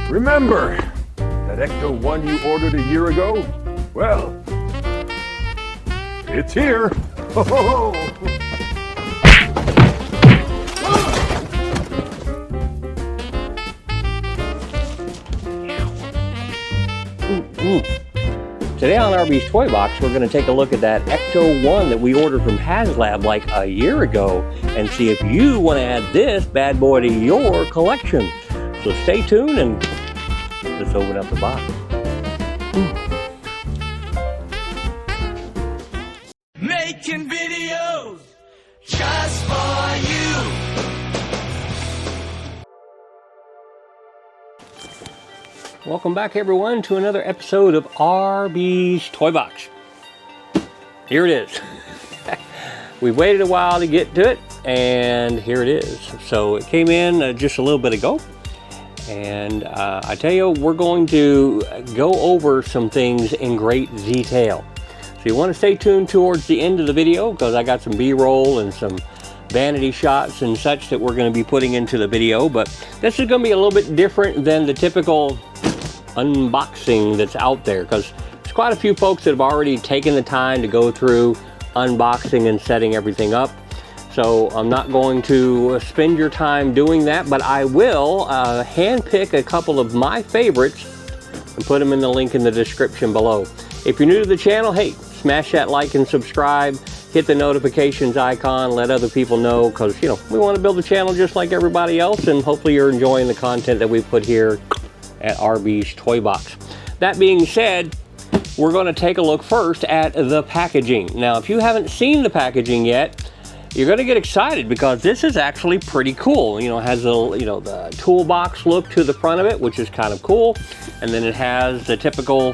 Remember that Ecto 1 you ordered a year ago? Well, it's here. Ho, ho, ho. Today on RB's Toy Box, we're going to take a look at that Ecto 1 that we ordered from HasLab like a year ago and see if you want to add this bad boy to your collection. So stay tuned and let's open up the box. Making videos just for you. Welcome back, everyone, to another episode of RB's Toy Box. Here it is. We waited a while to get to it, and here it is. So it came in just a little bit ago, and I tell you, we're going to go over some things in great detail. So you want to stay tuned towards the end of the video, because I got some B-roll and some vanity shots and such that we're going to be putting into the video. But this is going to be a little bit different than the typical unboxing that's out there, because there's quite a few folks that have already taken the time to go through unboxing and setting everything up. So I'm not going to spend your time doing that, but I will handpick a couple of my favorites and put them in the link in the description below. If you're new to the channel, hey, smash that like and subscribe, hit the notifications icon, let other people know, because you know we want to build the channel just like everybody else, and hopefully you're enjoying the content that we put here at RB's Toy Box. That being said, we're going to take a look first at the packaging. Now, if you haven't seen the packaging yet, you're going to get excited because this is actually pretty cool. You know, it has the toolbox look to the front of it, which is kind of cool, and then it has the typical,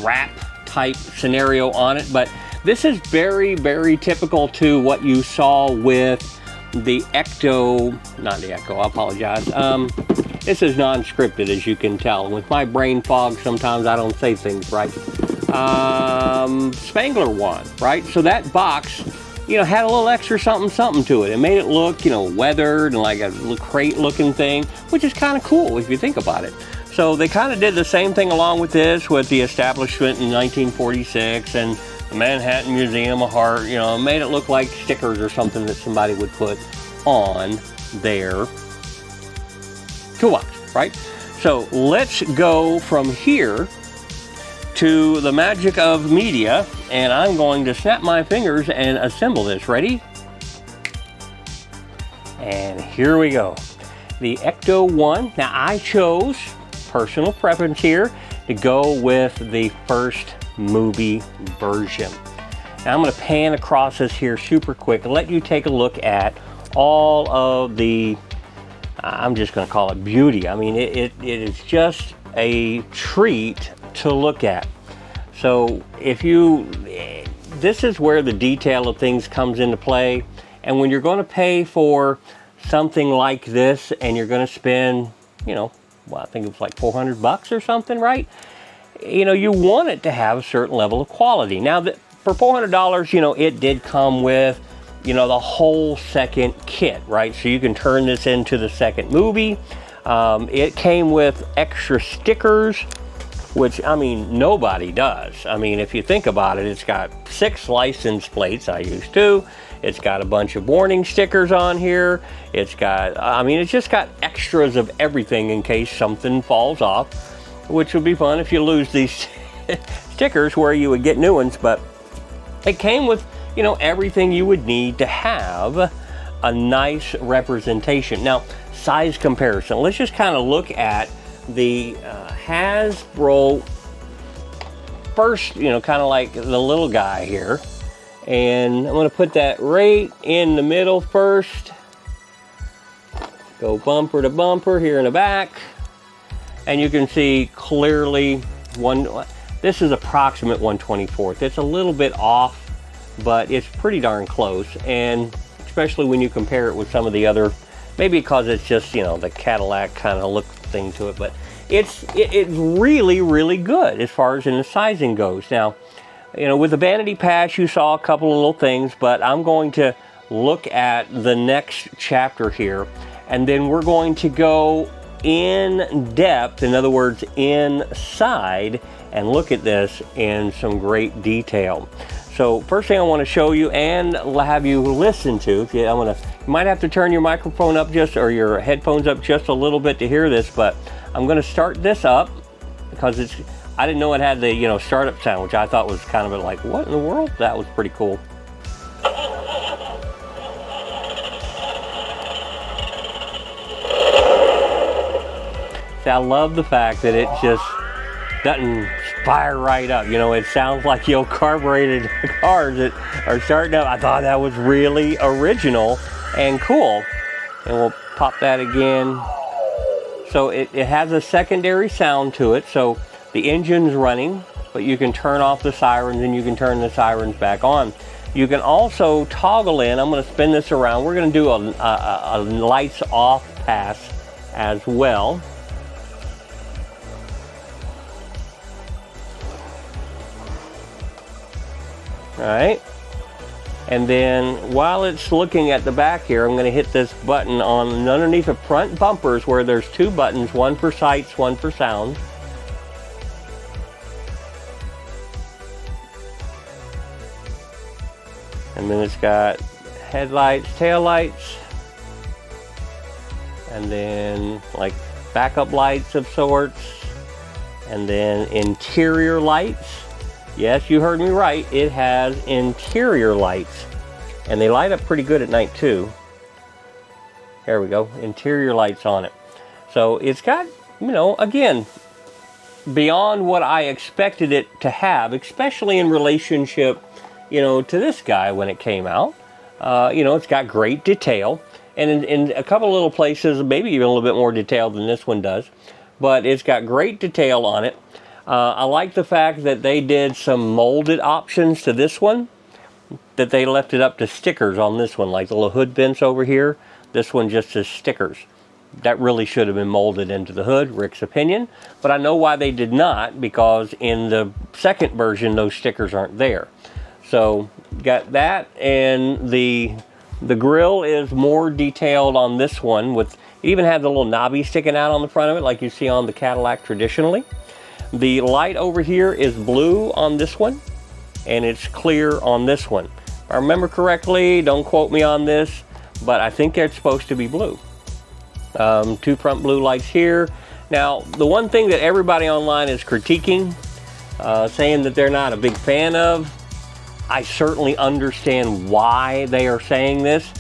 wrap type scenario on it. But this is very, very typical to what you saw with the Ecto, not the Ecto, I apologize. This is non-scripted, as you can tell. With my brain fog, sometimes I don't say things right. Spangler one, right? So that box, had a little extra something to it. It made it look, weathered and like a crate looking thing, which is kind of cool if you think about it. So they kind of did the same thing along with this, with the establishment in 1946 and the Manhattan Museum of Art, made it look like stickers or something that somebody would put on their toolbox, right? So let's go from here to the magic of media, and I'm going to snap my fingers and assemble this. Ready? And here we go. The Ecto 1. Now I chose, personal preference here, to go with the first movie version. Now I'm going to pan across this here super quick and let you take a look at all of the, I'm just going to call it beauty. I mean, it is just a treat to look at. So this is where the detail of things comes into play. And when you're going to pay for something like this and you're going to spend, I think it was like $400 or something, right? You want it to have a certain level of quality. Now, for $400, it did come with, the whole second kit, right? So you can turn this into the second movie. It came with extra stickers, which, nobody does. If you think about it, it's got 6 license plates. I used 2. It's got a bunch of warning stickers on here. It's got, it's just got extras of everything in case something falls off, which would be fun if you lose these stickers where you would get new ones. But it came with, everything you would need to have a nice representation. Now, size comparison. Let's just kind of look at the Hasbro first, kind of like the little guy here. And I'm going to put that right in the middle first. Go bumper to bumper here in the back. And you can see clearly this is approximate 1/24. It's a little bit off, but it's pretty darn close. And especially when you compare it with some of the other, maybe because it's just, the Cadillac kind of look thing to it, but it's really, really good as far as in the sizing goes. Now, with the vanity patch, you saw a couple of little things, but I'm going to look at the next chapter here, and then we're going to go in depth, in other words, inside, and look at this in some great detail. So first thing I want to show you and have you listen to, you might have to turn your microphone up or your headphones up just a little bit to hear this, but I'm going to start this up because I didn't know it had the, startup sound, which I thought was kind of like, what in the world? That was pretty cool. See, I love the fact that it just doesn't fire right up. It sounds like the old carbureted cars that are starting up. I thought that was really original and cool. And we'll pop that again. So it has a secondary sound to it. So the engine's running, but you can turn off the sirens and you can turn the sirens back on. You can also toggle in. I'm going to spin this around. We're going to do a lights off pass as well. All right, and then while it's looking at the back here, I'm going to hit this button on underneath the front bumpers where there's two buttons, one for sights, one for sound. And then it's got headlights, taillights, and then like backup lights of sorts, and then interior lights. Yes, you heard me right. It has interior lights, and they light up pretty good at night too. There we go, interior lights on it. So it's got, again, beyond what I expected it to have, especially in relationship, to this guy when it came out. It's got great detail, and in a couple little places, maybe even a little bit more detail than this one does, but it's got great detail on it. I like the fact that they did some molded options to this one, that they left it up to stickers on this one, like the little hood vents over here. This one just says stickers. That really should have been molded into the hood, Rick's opinion. But I know why they did not, because in the second version, those stickers aren't there. So, got that, and the grill is more detailed on this one. It even had the little knobby sticking out on the front of it, like you see on the Cadillac traditionally. The light over here is blue on this one, and it's clear on this one. If I remember correctly, don't quote me on this, but I think they're supposed to be blue. Two front blue lights here. Now, the one thing that everybody online is critiquing, saying that they're not a big fan of, I certainly understand why they are saying this.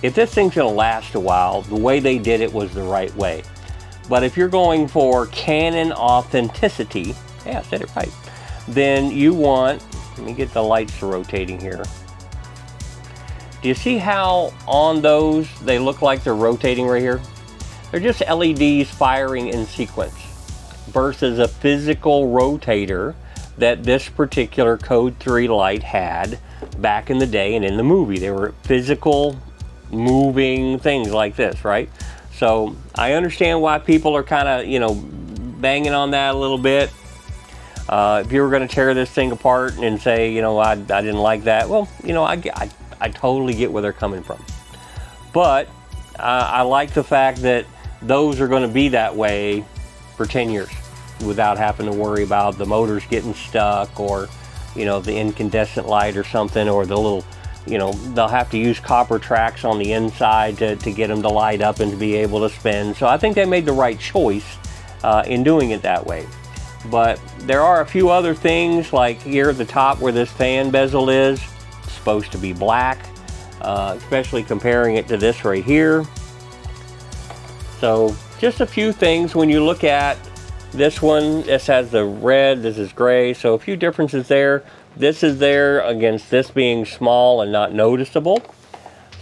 If this thing's going to last a while, the way they did it was the right way. But if you're going for Canon authenticity, yeah, I said it right, then you want, let me get the lights rotating here. Do you see how on those they look like they're rotating right here? They're just LEDs firing in sequence versus a physical rotator that this particular Code 3 light had back in the day and in the movie. They were physical moving things like this, right? So I understand why people are kind of, banging on that a little bit. If you were going to tear this thing apart and say, I didn't like that, well, I totally get where they're coming from. But I like the fact that those are going to be that way for 10 years without having to worry about the motors getting stuck or, the incandescent light or something, or the little, they'll have to use copper tracks on the inside to get them to light up and to be able to spin. So I think they made the right choice in doing it that way. But there are a few other things, like here at the top where this fan bezel is, it's supposed to be black, especially comparing it to this right here. So just a few things when you look at this one. This has the red, this is gray, so a few differences there. This is there against this being small and not noticeable.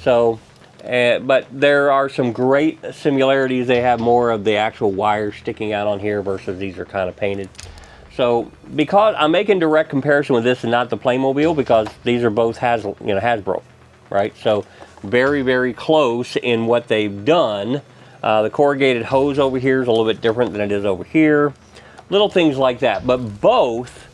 So, but there are some great similarities. They have more of the actual wires sticking out on here versus these are kind of painted. So, because I'm making direct comparison with this and not the Playmobil, because these are both Hasbro, right? So, very, very close in what they've done. The corrugated hose over here is a little bit different than it is over here. Little things like that, but both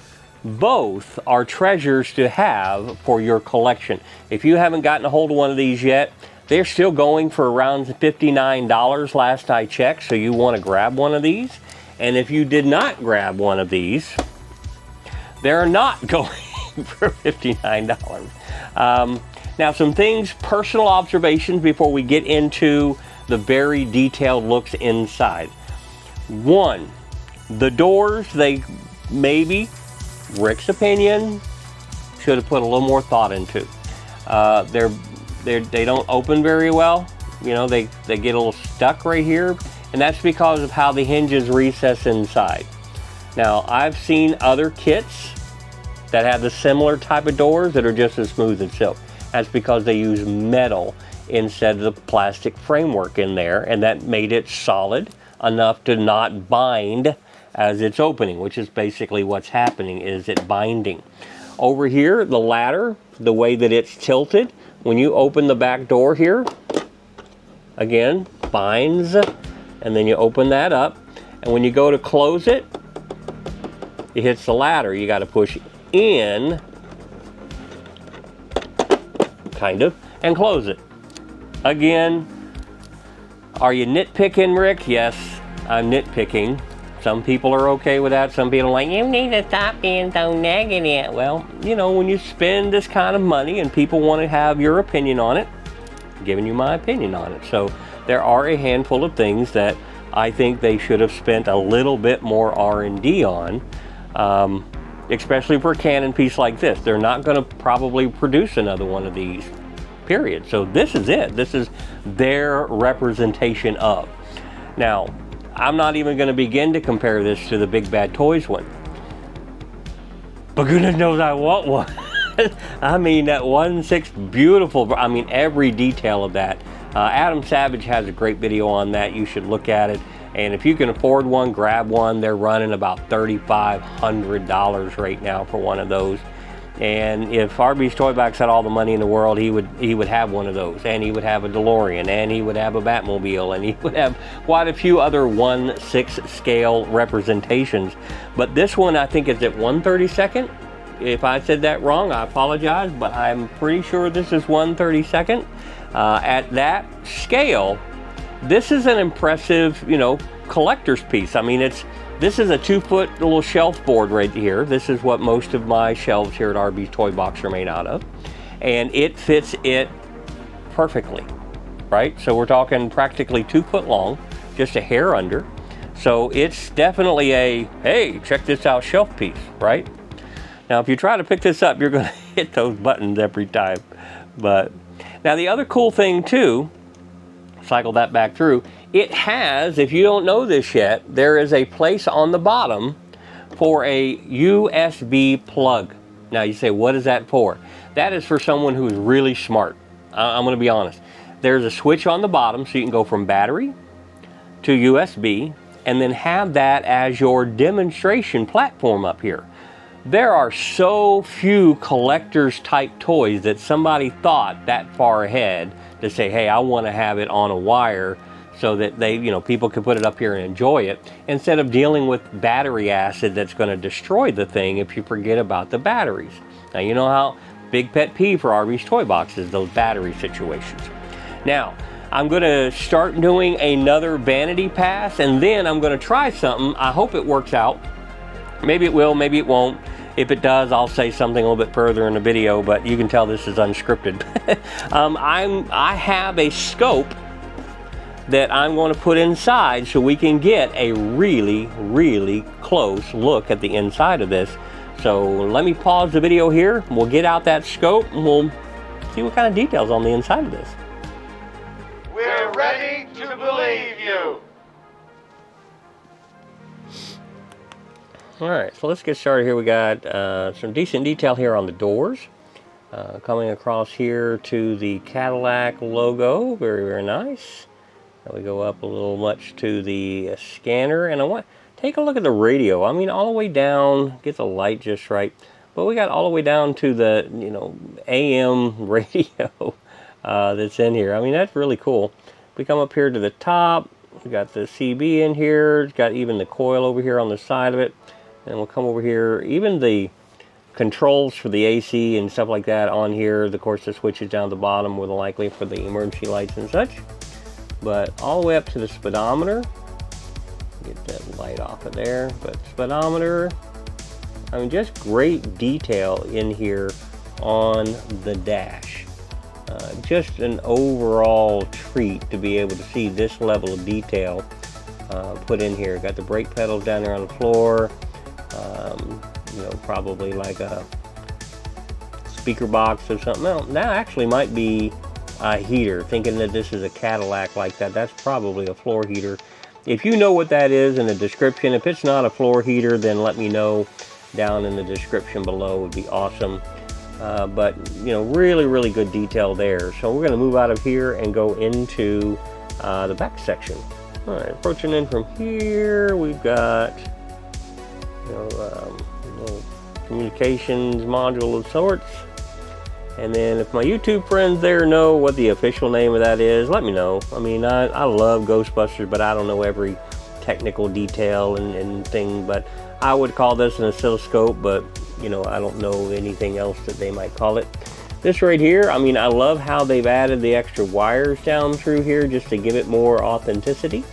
are treasures to have for your collection. If you haven't gotten a hold of one of these yet, They're still going for around $59 last I checked, so you want to grab one of these. And if you did not grab one of these, they're not going for $59. Now, some things, personal observations before we get into the very detailed looks inside. One, the doors, they maybe, Rick's opinion, should have put a little more thought into. They don't open very well. You know, they get a little stuck right here, and that's because of how the hinges recess inside. Now, I've seen other kits that have the similar type of doors that are just as smooth as silk. That's because they use metal instead of the plastic framework in there, and that made it solid enough to not bind as it's opening, which is basically what's happening, is it binding. Over here, the ladder, the way that it's tilted, when you open the back door here, again, binds, and then you open that up, and when you go to close it, it hits the ladder. You got to push in, kind of, and close it. Again, are you nitpicking, Rick? Yes, I'm nitpicking. Some people are okay with that. Some people are like, you need to stop being so negative. Well, you know, when you spend this kind of money and people want to have your opinion on it, I'm giving you my opinion on it. So there are a handful of things that I think they should have spent a little bit more R&D on, especially for a Canon piece like this. They're not going to probably produce another one of these, period. So this is it. This is their representation of. Now, I'm not even going to begin to compare this to the Big Bad Toys one. But goodness knows I want one. I mean, that 1/6 beautiful, I mean, every detail of that. Adam Savage has a great video on that. You should look at it. And if you can afford one, grab one. They're running about $3,500 right now for one of those. And if Arby's Toy Box had all the money in the world, he would have one of those, and he would have a DeLorean, and he would have a Batmobile, and he would have quite a few other 1/6 scale representations. But this one, I think, is at 1/32nd. If I said that wrong, I apologize, but I'm pretty sure this is 1/32nd. At that scale, this is an impressive, you know, collector's piece. I mean, this is a 2-foot little shelf board right here. This is what most of my shelves here at Arby's Toy Box are made out of. And it fits it perfectly, right? So we're talking practically 2 foot long, just a hair under. So it's definitely a, hey, check this out shelf piece, right? Now, if you try to pick this up, you're gonna hit those buttons every time. But now the other cool thing too, cycle that back through, it has, if you don't know this yet, there is a place on the bottom for a USB plug. Now you say, what is that for? That is for someone who's really smart. I'm gonna be honest. There's a switch on the bottom so you can go from battery to USB and then have that as your demonstration platform up here. There are so few collector's type toys that somebody thought that far ahead to say, hey, I want to have it on a wire so that they, you know, people can put it up here and enjoy it, instead of dealing with battery acid that's going to destroy the thing if you forget about the batteries. Now, you know how big pet peeve for Arby's Toy Box is those battery situations. Now, I'm going to start doing another vanity pass, and then I'm going to try something. I hope it works out. Maybe it will, maybe it won't. If it does, I'll say something a little bit further in the video, but you can tell this is unscripted. I have a scope that I'm going to put inside so we can get a really, really close look at the inside of this. So let me pause the video here. We'll get out that scope and we'll see what kind of details on the inside of this. We're ready to believe you. All right, so let's get started here. We got some decent detail here on the doors. Coming across here to the Cadillac logo, very, very nice. We go up a little much to the scanner, and I want take a look at the radio. I mean, all the way down, get the light just right, but we got all the way down to the, you know, AM radio that's in here. I mean, that's really cool. We come up here to the top, we got the CB in here, it's got even the coil over here on the side of it, and we'll come over here, even the controls for the AC and stuff like that on here. Of course, the switches down at the bottom were likely for the emergency lights and such. But all the way up to the speedometer. Get that light off of there. But speedometer, I mean, just great detail in here on the dash. Just an overall treat to be able to see this level of detail put in here. Got the brake pedals down there on the floor. You know, probably like a speaker box or something. Well, that actually might be a heater. Thinking that this is a Cadillac like that, that's probably a floor heater. If you know what that is in the description, if it's not a floor heater, then let me know down in the description below. It would be awesome. But you know, really good detail there. So we're going to move out of here and go into the back section. All right, approaching in from here, we've got, you know, little communications module of sorts. And then if my YouTube friends there know what the official name of that is, let me know. I mean, I love Ghostbusters, but I don't know every technical detail and thing. But I would call this an oscilloscope, but you know, I don't know anything else that they might call it. This right here, I mean, I love how they've added the extra wires down through here just to give it more authenticity.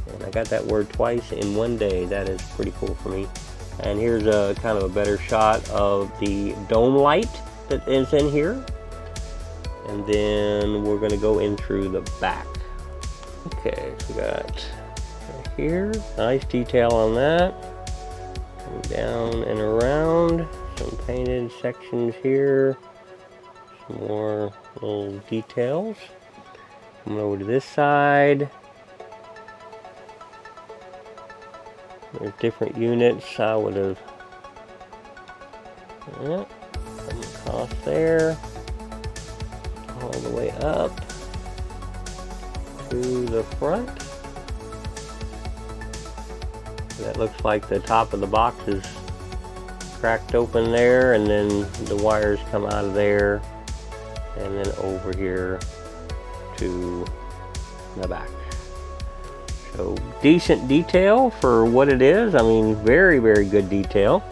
And I got that word twice in one day. That is pretty cool for me. And here's a kind of a better shot of the dome light that is in here. And then we're going to go in through the back. Okay, so we got right here, nice detail on that. And down and around, some painted sections here. Some more little details. Coming over to this side. There's different units. I would have come across there, all the way up to the front. That looks like the top of the box is cracked open there, and then the wires come out of there, and then over here to the back. So decent detail for what it is. I mean, very good detail.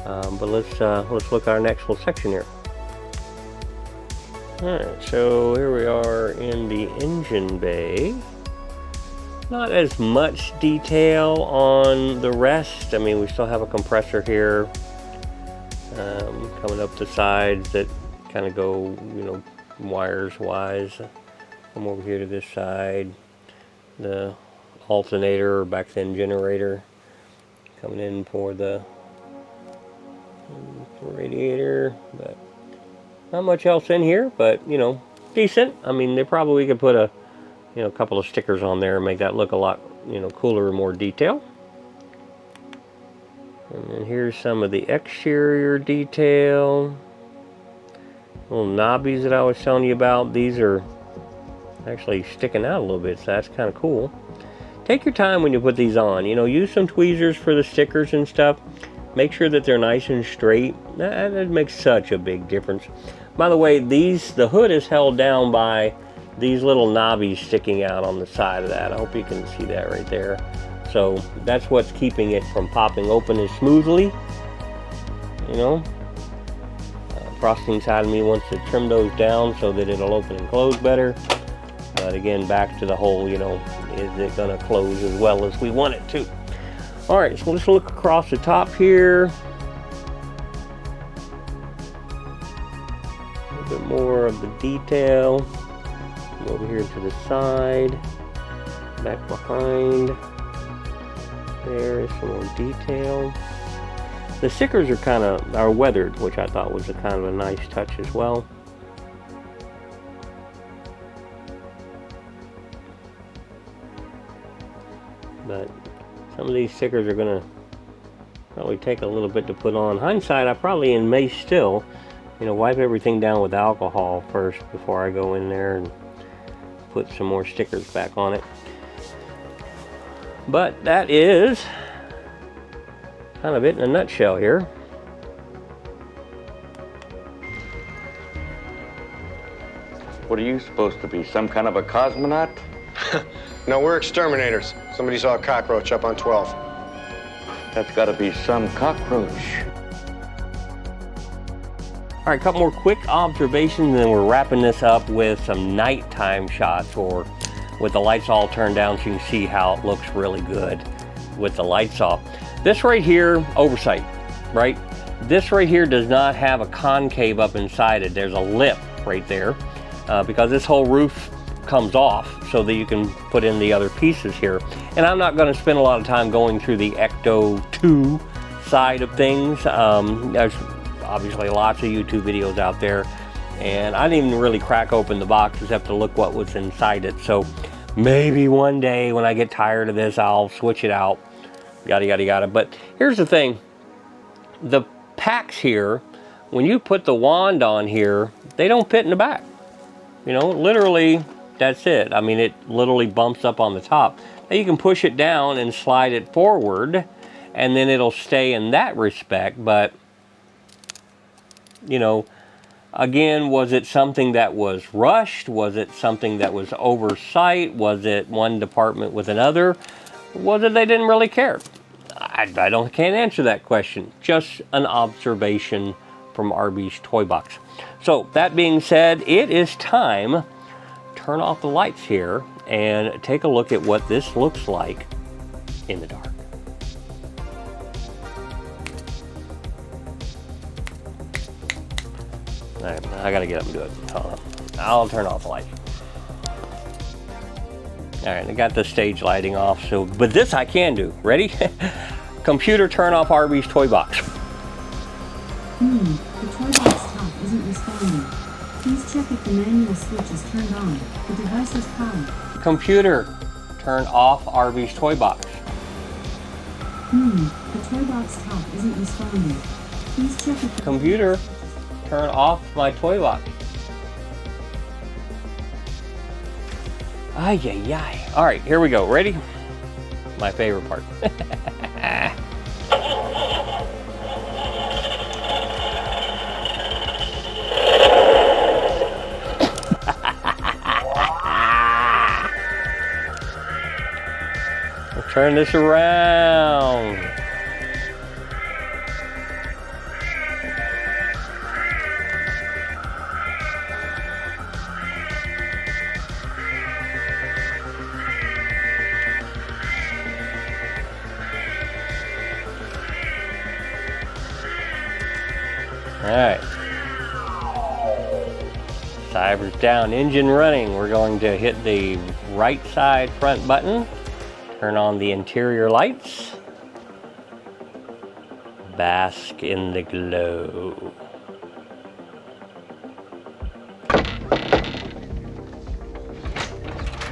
But let's look at our next little section here. All right, so here we are in the engine bay. Not as much detail on the rest. I mean, we still have a compressor here coming up the sides that kind of go, you know, wires wise. Come over here to this side. The alternator, or back then generator, coming in for the radiator. But not much else in here, but you know, decent. I mean, they probably could put a, you know, a couple of stickers on there and make that look a lot, you know, cooler and more detail. And then here's some of the exterior detail. Little knobbies that I was telling you about. These are actually sticking out a little bit, so that's kind of cool. Take your time when you put these on. You know, use some tweezers for the stickers and stuff. Make sure that they're nice and straight. That makes such a big difference. By the way, the hood is held down by these little knobbies sticking out on the side of that. I hope you can see that right there. So that's what's keeping it from popping open as smoothly. You know, frosting side of me wants to trim those down so that it'll open and close better. But again, back to the whole, you know, is it going to close as well as we want it to? All right, so let's look across the top here. A little bit more of the detail. Come over here to the side, back behind. There's some more detail. The stickers are weathered, which I thought was a kind of a nice touch as well. But some of these stickers are going to probably take a little bit to put on. Hindsight, I probably may still, you know, wipe everything down with alcohol first before I go in there and put some more stickers back on it. But that is kind of it in a nutshell here. What are you supposed to be, some kind of a cosmonaut? No, we're exterminators. Somebody saw a cockroach up on 12. That's got to be some cockroach. All right, a couple more quick observations, and then we're wrapping this up with some nighttime shots, or with the lights all turned down so you can see how it looks really good with the lights off. This right here, oversight, right? This right here does not have a concave up inside it. There's a lip right there because this whole roof comes off so that you can put in the other pieces here. And I'm not going to spend a lot of time going through the Ecto 2 side of things. There's obviously lots of YouTube videos out there, and I didn't even really crack open the box except to look what was inside it. So maybe one day when I get tired of this, I'll switch it out, yada yada yada. But here's the thing, the packs here, when you put the wand on here, they don't fit in the back. You know, literally, that's it. I mean, it literally bumps up on the top. Now you can push it down and slide it forward, and then it'll stay in that respect. But you know, again, was it something that was rushed? Was it something that was oversight? Was it one department with another? Was it they didn't really care? I can't answer that question. Just an observation from Arby's Toy Box. So that being said, it is time. Turn off the lights here and take a look at what this looks like in the dark. All right, I gotta get up and do it. Hold on. I'll turn off the light. All right, I got the stage lighting off, so, but this I can do. Ready? Computer, turn off Arby's Toy Box. The toy box top isn't responding. Please check if the manual switch is turned on. The device is powered. Computer, turn off Arby's Toy Box. The toy box top isn't responding. Please check if the Computer, turn off my toy box. Ay, ay, ay. All right, here we go. Ready? My favorite part. We'll turn this around. All right, Cyber's down, engine running. We're going to hit the right side front button, turn on the interior lights, bask in the glow.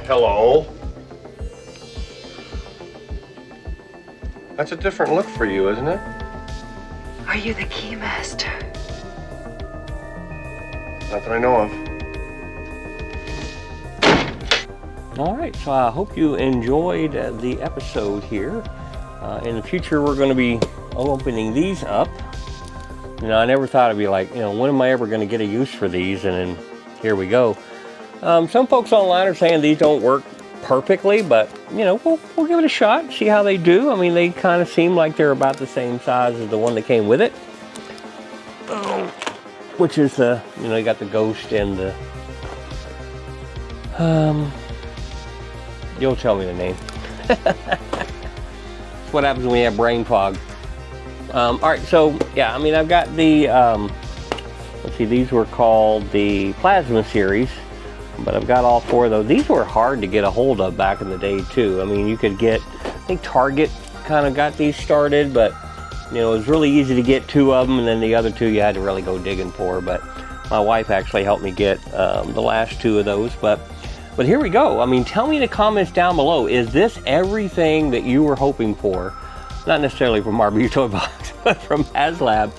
Hello. That's a different look for you, isn't it? Are you the keymaster? Not that I know of. All right, so I hope you enjoyed the episode here. In the future, we're going to be opening these up. You know, I never thought I'd be like, you know, when am I ever going to get a use for these? And then here we go. Some folks online are saying these don't work perfectly, but you know, we'll give it a shot, see how they do. I mean, they kind of seem like they're about the same size as the one that came with it. Which is the, you know, you got the ghost and the, you'll tell me the name. That's what happens when you have brain fog. All right, so yeah, I mean, I've got the, let's see, these were called the Plasma series, but I've got all four of those. These were hard to get a hold of back in the day too. I mean, you could get, I think Target kind of got these started, but you know, it was really easy to get two of them, and then the other two you had to really go digging for. But my wife actually helped me get the last two of those. But here we go. I mean, tell me in the comments down below, is this everything that you were hoping for? Not necessarily from Arby's Toy Box, but from HasLab.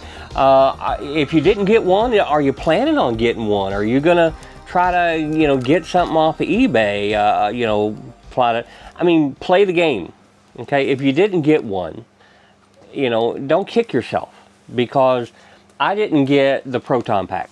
If you didn't get one, are you planning on getting one? Are you gonna try to, you know, get something off of eBay? You know, play the game. Okay, if you didn't get one, you know, don't kick yourself, because I didn't get the Proton Pack,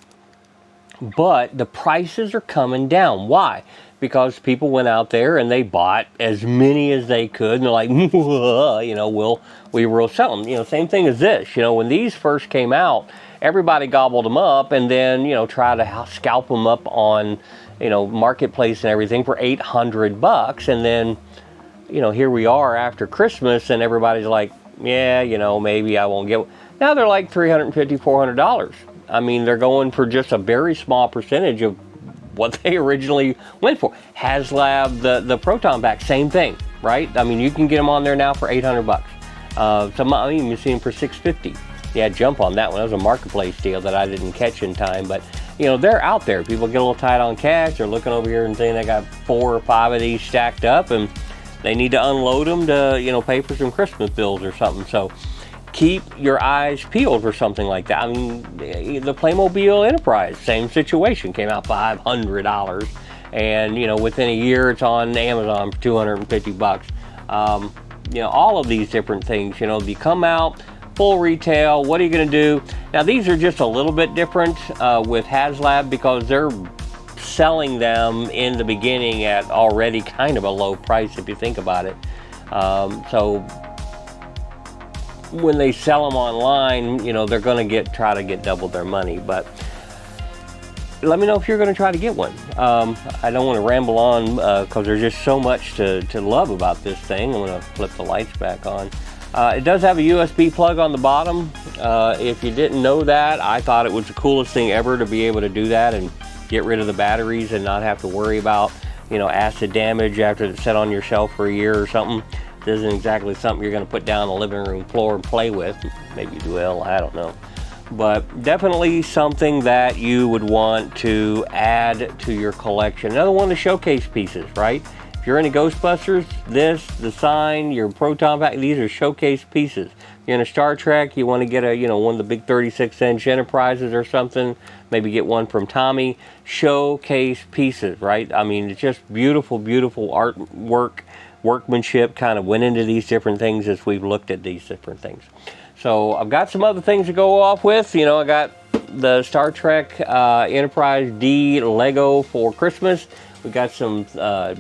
but the prices are coming down. Why? Because people went out there and they bought as many as they could, and they're like, you know, we will sell them. You know, same thing as this. You know, when these first came out, everybody gobbled them up and then, you know, try to scalp them up on, you know, marketplace and everything for $800. And then, you know, here we are after Christmas and everybody's like, yeah, you know, maybe I won't get one. Now they're like $350, $400. I mean, they're going for just a very small percentage of what they originally went for. HasLab, the proton pack, same thing, right? I mean, you can get them on there now for $800. Some, I mean, you see them for $650. Yeah, jump on that one. That was a marketplace deal that I didn't catch in time, but you know, they're out there. People get a little tight on cash. They're looking over here and saying they got 4 or 5 of these stacked up, and they need to unload them to, you know, pay for some Christmas bills or something. So keep your eyes peeled for something like that. I mean, the Playmobil Enterprise, same situation, came out $500, and you know, within a year it's on Amazon for $250. You know, all of these different things, you know, they come out full retail. What are you going to do? Now, these are just a little bit different with HasLab because they're selling them in the beginning at already kind of a low price if you think about it. So when they sell them online, you know, they're going to try to get double their money. But let me know if you're going to try to get one. I don't want to ramble on because there's just so much to love about this thing. I'm going to flip the lights back on. It does have a USB plug on the bottom. If you didn't know that, I thought it was the coolest thing ever to be able to do that and get rid of the batteries and not have to worry about, you know, acid damage after it's set on your shelf for a year or something. This isn't exactly something you're going to put down on the living room floor and play with. Maybe you will, I don't know. But definitely something that you would want to add to your collection. Another one of the showcase pieces, right? If you're into Ghostbusters, the sign, your proton pack, these are showcase pieces. If you're into Star Trek, you want to get a, you know, one of the big 36-inch Enterprises or something, maybe get one from Tommy. Showcase pieces, right? I mean, it's just beautiful, beautiful artwork, workmanship kind of went into these different things as we've looked at these different things. So I've got some other things to go off with. You know, I got the Star Trek Enterprise D Lego for Christmas. We got some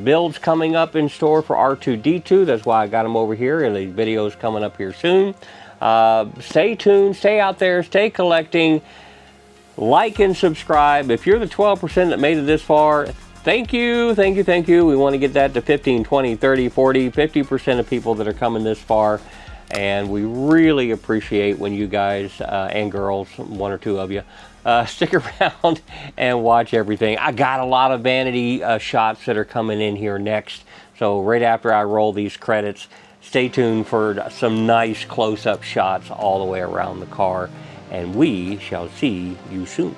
builds coming up in store for R2-D2. That's why I got them over here, and the video's coming up here soon. Stay tuned, stay out there, stay collecting. Like and subscribe. If you're the 12% that made it this far, thank you, thank you, thank you. We want to get that to 15, 20, 30, 40, 50% of people that are coming this far. And we really appreciate when you guys and girls, 1 or 2 of you, stick around and watch everything. I got a lot of vanity shots that are coming in here next. So right after I roll these credits, stay tuned for some nice close-up shots all the way around the car. And we shall see you soon.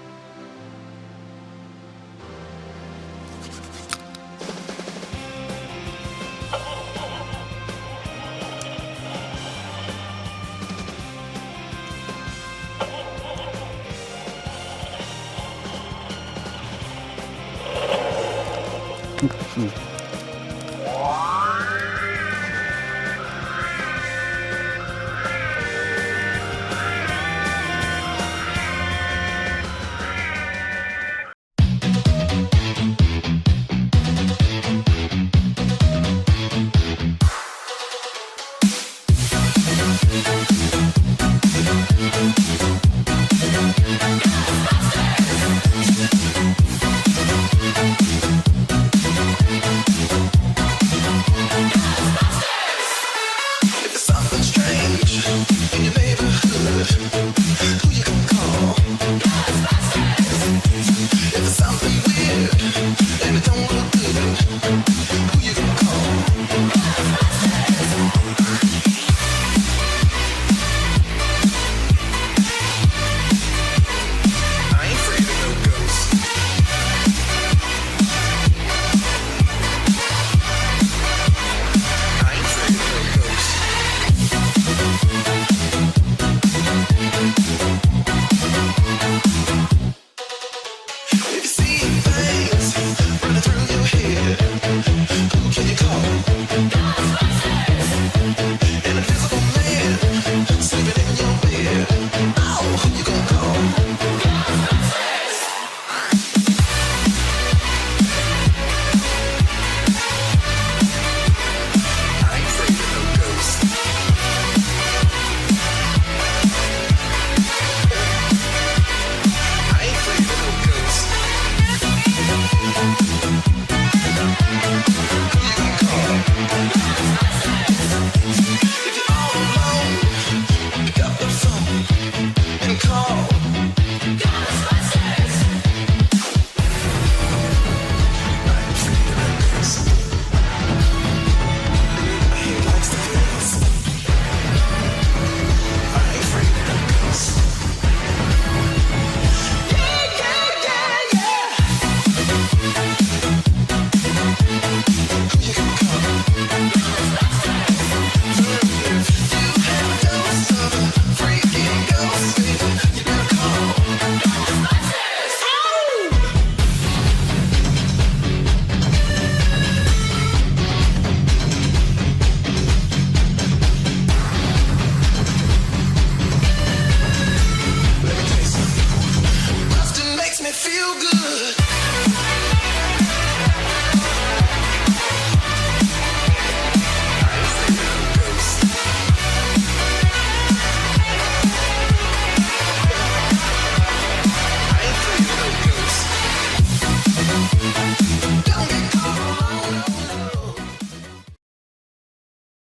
If you see things running through your head,